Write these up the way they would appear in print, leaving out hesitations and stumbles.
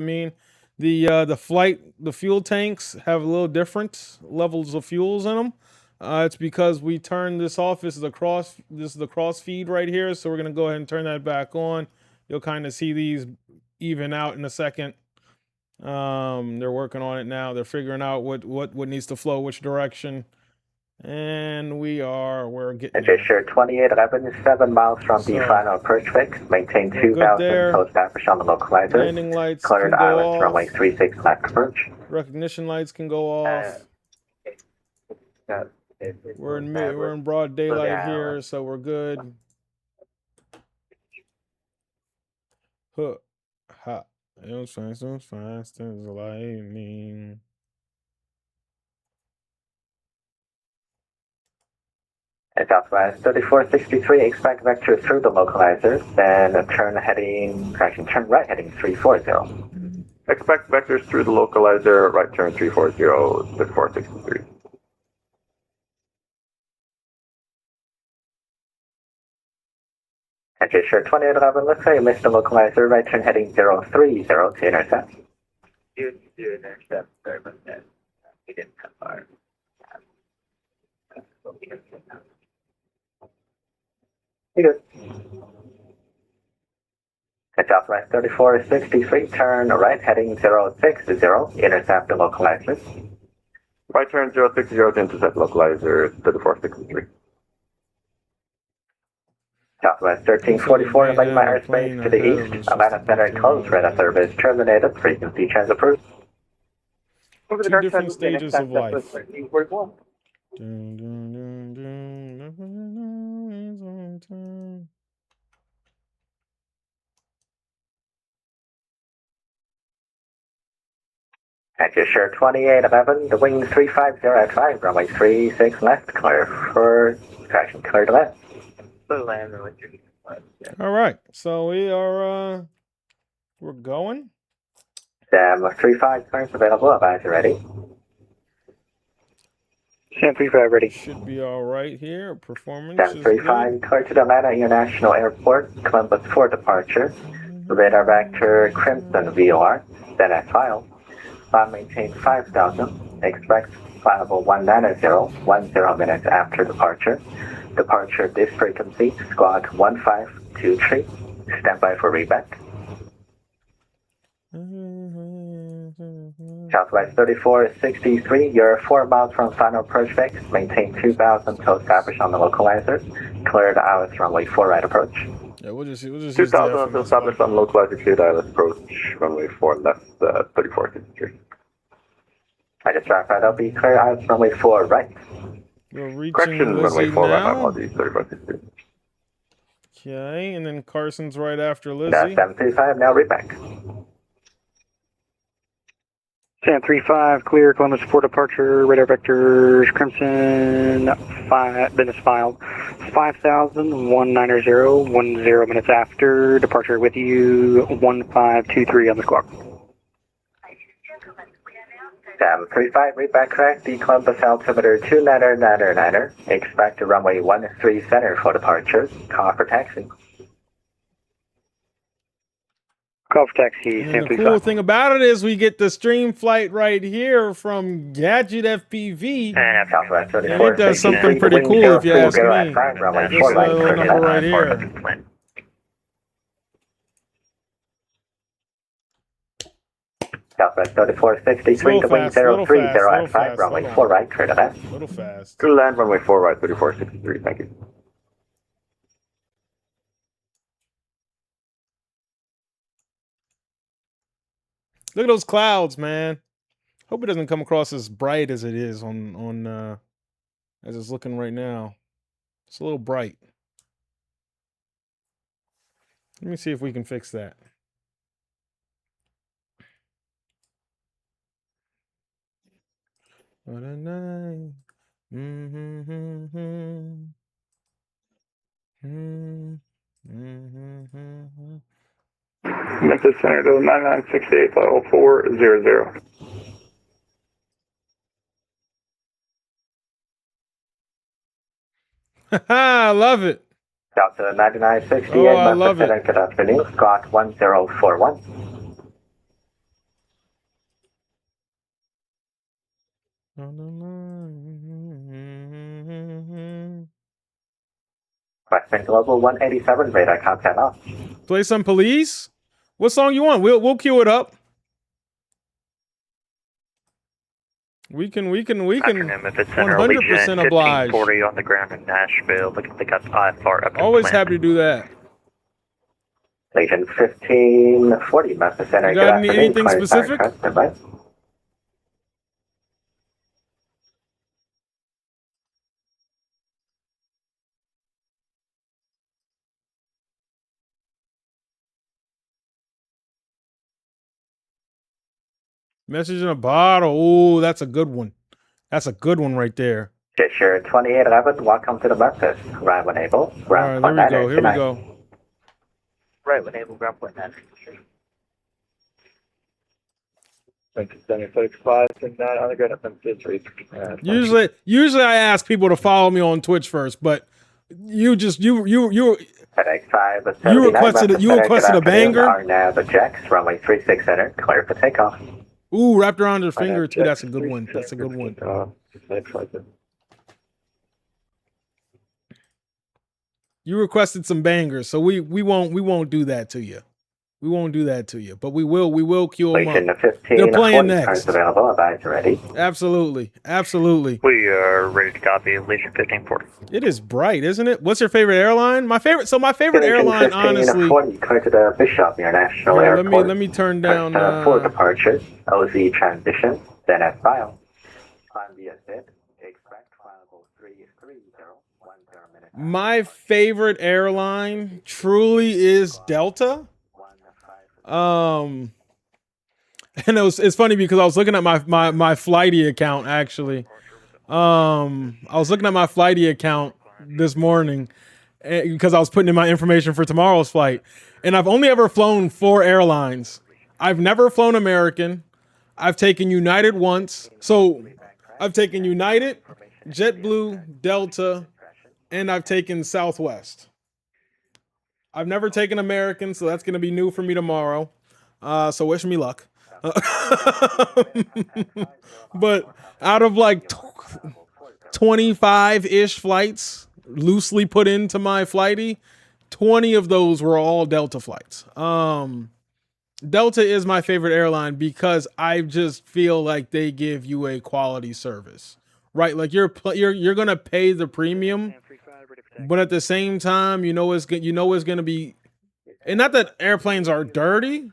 I mean, the fuel tanks have a little different levels of fuels in them. It's because we turned this off. This is the cross feed right here. So we're gonna go ahead and turn that back on. You'll kind of see these even out in a second. They're working on it now. They're figuring out what needs to flow which direction. And we're getting Okay, there. sure. 2811, 7 miles from the final approach fix. Maintain we're good 2,000 there. post average on the localizer. Landing lights Cleared can go islands, off. runway 36 left approach. Recognition lights can go off. We're in broad daylight here, so we're good. Huh. Ha. It was fast as lightning. And Southwest 3463, expect vector through the localizer, then turn right heading 340. Expect vectors through the localizer, right turn 340, 3463. Okay, sure. 2811, let's say you missed the localizer, right turn heading 030 to intercept. You intercept, sorry about that. We didn't come far. You good. Southwest 3463, turn right heading 060, intercept the localizer. Right turn 060 to intercept localizer 3463. Southwest 1344, like my airspace to the east. Atlanta Center closed, radar service terminated, frequency change approved. Over the two different stages of life. At your sure 2811, the wing 350 at 5, runway 36 left, clear for traction, clear to left. All right, so we're going. Sam 35 clearance available, advisor ready. Sam 35 ready. Should be all right here. Performance Sam 35 clear to the Atlanta International Airport, Columbus for departure. Radar vector Crimson VOR, then at file. Climb maintain 5,000. Expect flyable 190, 10 minutes after departure. Departure this frequency, squawk 1523. Standby for reback. Southwest 3463, you're 4 miles from final approach fix. Maintain 2,000 post average on the localizer. Cleared ILS runway 4 right approach. Yeah, we'll just 2,000 post average on localizer, cleared ILS approach, runway 4 left, 3463. I just wrapped right up. Be clear ILS runway 4 right. We're reaching Correction, Lizzie runway 4 right, my now. apologies, 3563. Okay, and then Carson's right after Lizzie. That's 735, now reback. Sam 35 clear, Columbus for departure, radar vectors, Crimson, business filed, 5,000, 190, 10 minutes after, departure with you, 1523 on the squawk. 735, reback correct, the Columbus altimeter 2999, expect runway 13 center for departure, call for taxi. Call for taxi, And Sam the 35. cool thing about it is we get the stream flight right here from Gadget FPV. Southwest And it does something pretty cool if you ask me. This little number right here. Southwest 3463, the wing 030 at 5, runway 4 right, clear to left. A little fast. Good land, runway 4 right, 3463, thank you. Look at those clouds, man. Hope it doesn't come across as bright as it is on as it's looking right now. It's a little bright. Let me see if we can fix that. What a night. Memphis Center to 9968 400. I love it. Delta 9968, Oh, I love Memphis Center, it. good afternoon, squawk 1041. Western Global 187 radar contact off. Play some Police. What song you want? We'll cue it up. We can. Afternoon, if it's Center 100% Allegiant, oblige. 1540 on the ground in Nashville. Looking to cut IFR up. Always happy to do that. Legion 1540, Memphis Center. You Good got afternoon. anything Clear start, specific? trust, standby. Message in a bottle. Oh, that's a good one. That's a good one right there. Fisher 2811, welcome to the Memphis. Right when able. All right, there we go. Here we go. Right when able, ground point 9. Usually I ask people to follow me on Twitch first, but you FedEx 5, requested a banger. Are now the Jacks, runway 36 center, clear for takeoff. Ooh, wrapped around your finger too. That's a good one. That's a good one. You requested some bangers, so we won't do that to you. We won't do that to you, but we will queue them up. They're playing next. Available. Advise ready. Absolutely. We are ready to copy. Legion 1540. It is bright, isn't it? What's your favorite airline? My favorite airline, honestly. 40, clear to the Bishop International Airport. Let me turn down. For departure, OZ transition, then at file. On the ascent, expect file 330, 10 minutes. My favorite airline truly is Delta. And it's funny because I was looking at my Flighty account actually. I was looking at my Flighty account this morning because I was putting in my information for tomorrow's flight, and I've only ever flown 4 airlines. I've never flown American. I've taken United once, so I've taken United, JetBlue, Delta, and I've taken Southwest. I've never taken American, so that's going to be new for me tomorrow. So wish me luck. But out of like 25-ish flights loosely put into my Flighty, 20 of those were all Delta flights. Delta is my favorite airline because I just feel like they give you a quality service, right? Like you're going to pay the premium, but at the same time, you know it's going to be, and not that airplanes are dirty,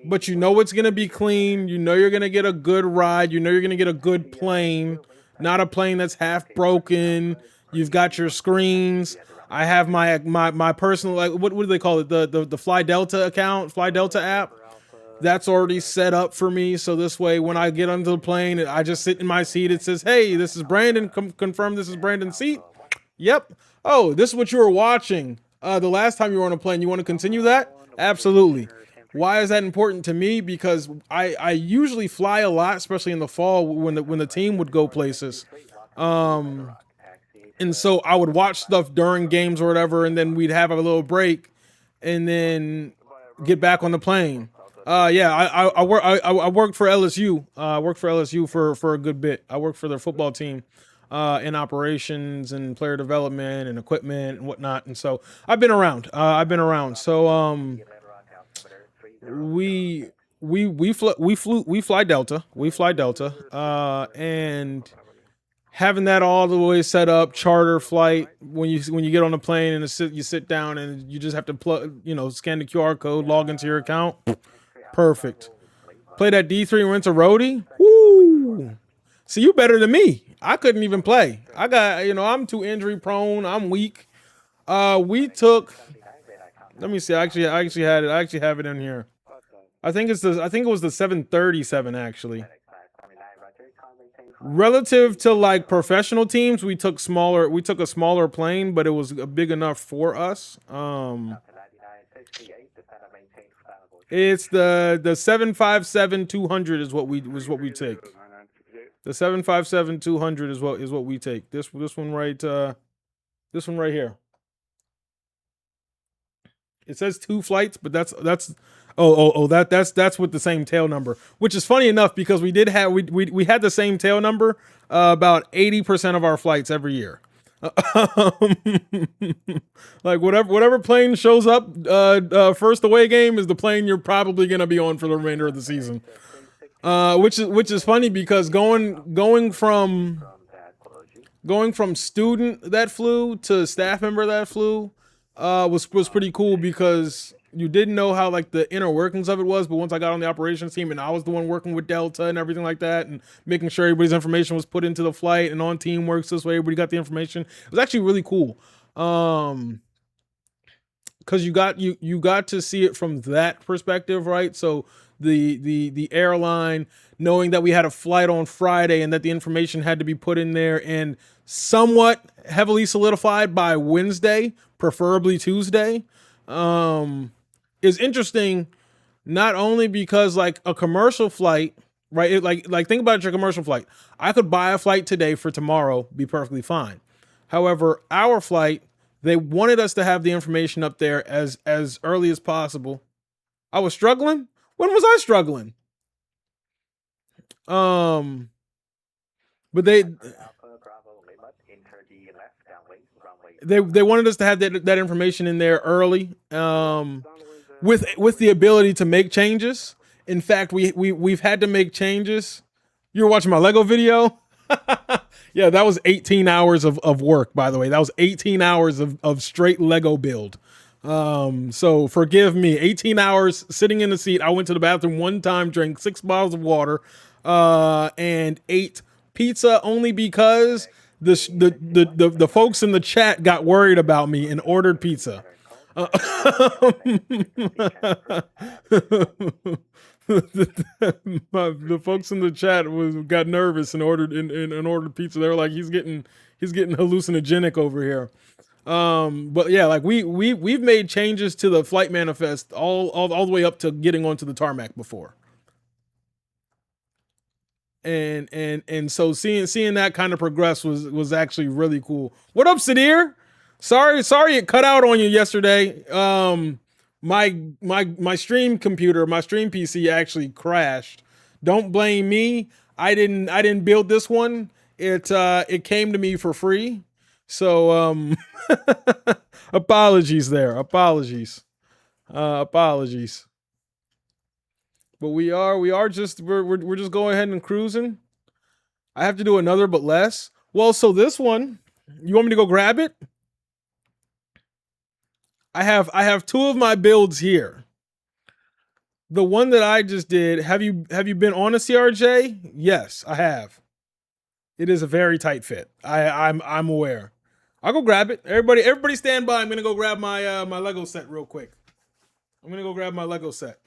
but you know it's going to be clean. You know you're going to get a good ride. You know you're going to get a good plane, not a plane that's half broken. You've got your screens. I have my personal, like what do they call it? The Fly Delta account, Fly Delta app. That's already set up for me. So this way, when I get onto the plane, I just sit in my seat. It says, "Hey, this is Brandon. Confirm this is Brandon's seat." Yep. Oh, this is what you were watching the last time you were on a plane. You want to continue that? Absolutely. Why is that important to me? Because I usually fly a lot, especially in the fall when the team would go places. And so I would watch stuff during games or whatever, and then we'd have a little break and then get back on the plane. I worked for LSU. I worked for LSU for a good bit. I worked for their football team. In operations and player development and equipment and whatnot, and so I've been around. So we fly Delta. And having that all the way set up, charter flight. When you get on the plane and you sit down and you just have to scan the QR code, log into your account. Perfect. Play that D3 rent a roadie. Woo! See, you better than me. I couldn't even play. I got, I'm too injury prone. I'm weak. We took, let me see. I actually had it. I actually have it in here. I think it was the 737 actually. Relative to like professional teams, we took a smaller plane, but it was big enough for us. It's the 757-200 is what we take. The 757-200 is what we take. This one right here. It says 2 flights, but that's That's with the same tail number, which is funny enough because we had the same tail number about 80% of our flights every year. Like whatever plane shows up first away game is the plane you're probably gonna be on for the remainder of the season. Which is funny because going from student that flew to staff member that flew was pretty cool because you didn't know how like the inner workings of it was, but once I got on the operations team and I was the one working with Delta and everything like that and making sure everybody's information was put into the flight and on teamwork so this way everybody got the information. It was actually really cool. Because you got to see it from that perspective, right? So the airline knowing that we had a flight on Friday and that the information had to be put in there and somewhat heavily solidified by Wednesday, preferably Tuesday, is interesting. Not only because like a commercial flight, right? Like think about your commercial flight. I could buy a flight today for tomorrow, be perfectly fine. However, our flight, they wanted us to have the information up there as early as possible. I was struggling. When was I struggling? But they wanted us to have that information in there early. With the ability to make changes. In fact, we've had to make changes. You were watching my Lego video? Yeah, that was 18 hours of work, by the way. That was 18 hours of straight Lego build. So forgive me, 18 hours sitting in the seat. I went to the bathroom one time, drank 6 bottles of water, and ate pizza only because the folks in the chat got worried about me and ordered pizza. The folks in the chat got nervous and ordered pizza. They were like, he's getting hallucinogenic over here. But yeah, like we've made changes to the flight manifest all the way up to getting onto the tarmac before. And so seeing that kind of progress was actually really cool. What up, Sadir? Sorry it cut out on you yesterday. My stream computer, my stream PC actually crashed. Don't blame me. I didn't build this one. It came to me for free. So apologies there. Apologies. But we're just going ahead and cruising. I have to do another but less. Well, so this one, you want me to go grab it? I have 2 of my builds here. The one that I just did, have you been on a CRJ? Yes, I have. It is a very tight fit. I'm aware. I'll go grab it. Everybody stand by. I'm gonna go grab my my Lego set real quick. I'm gonna go grab my Lego set.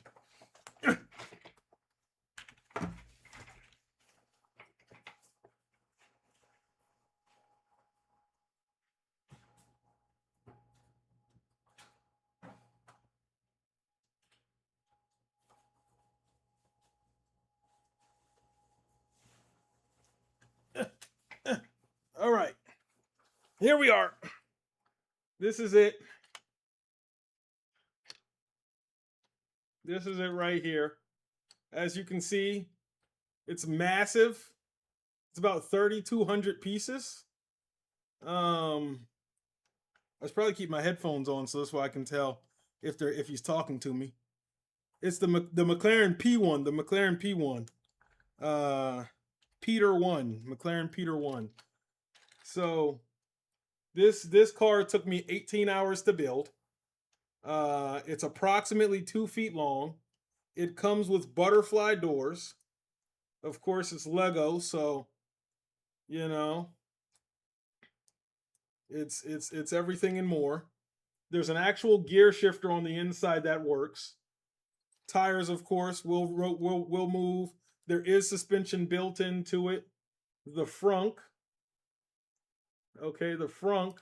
All right. Here we are. This is it. This is it right here. As you can see, it's massive. It's about 3,200 pieces. I should probably keep my headphones on so that's why I can tell if he's talking to me. It's the McLaren P1, the McLaren P1. Peter 1, McLaren Peter 1. So this car took me 18 hours to build. It's approximately 2 feet long. It comes with butterfly doors. Of course, it's Lego, so you know it's everything and more. There's an actual gear shifter on the inside that works. Tires, of course, will move. There is suspension built into it. The frunk, okay, the frunk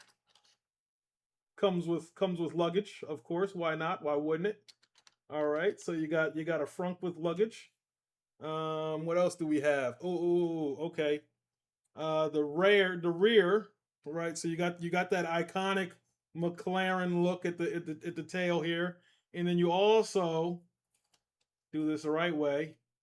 comes with luggage, of course. Why not? Why wouldn't it? All right, so you got a frunk with luggage. What else do we have? Oh, okay. The rear, right? So you got that iconic McLaren look at the tail here, and then you also do this the right way.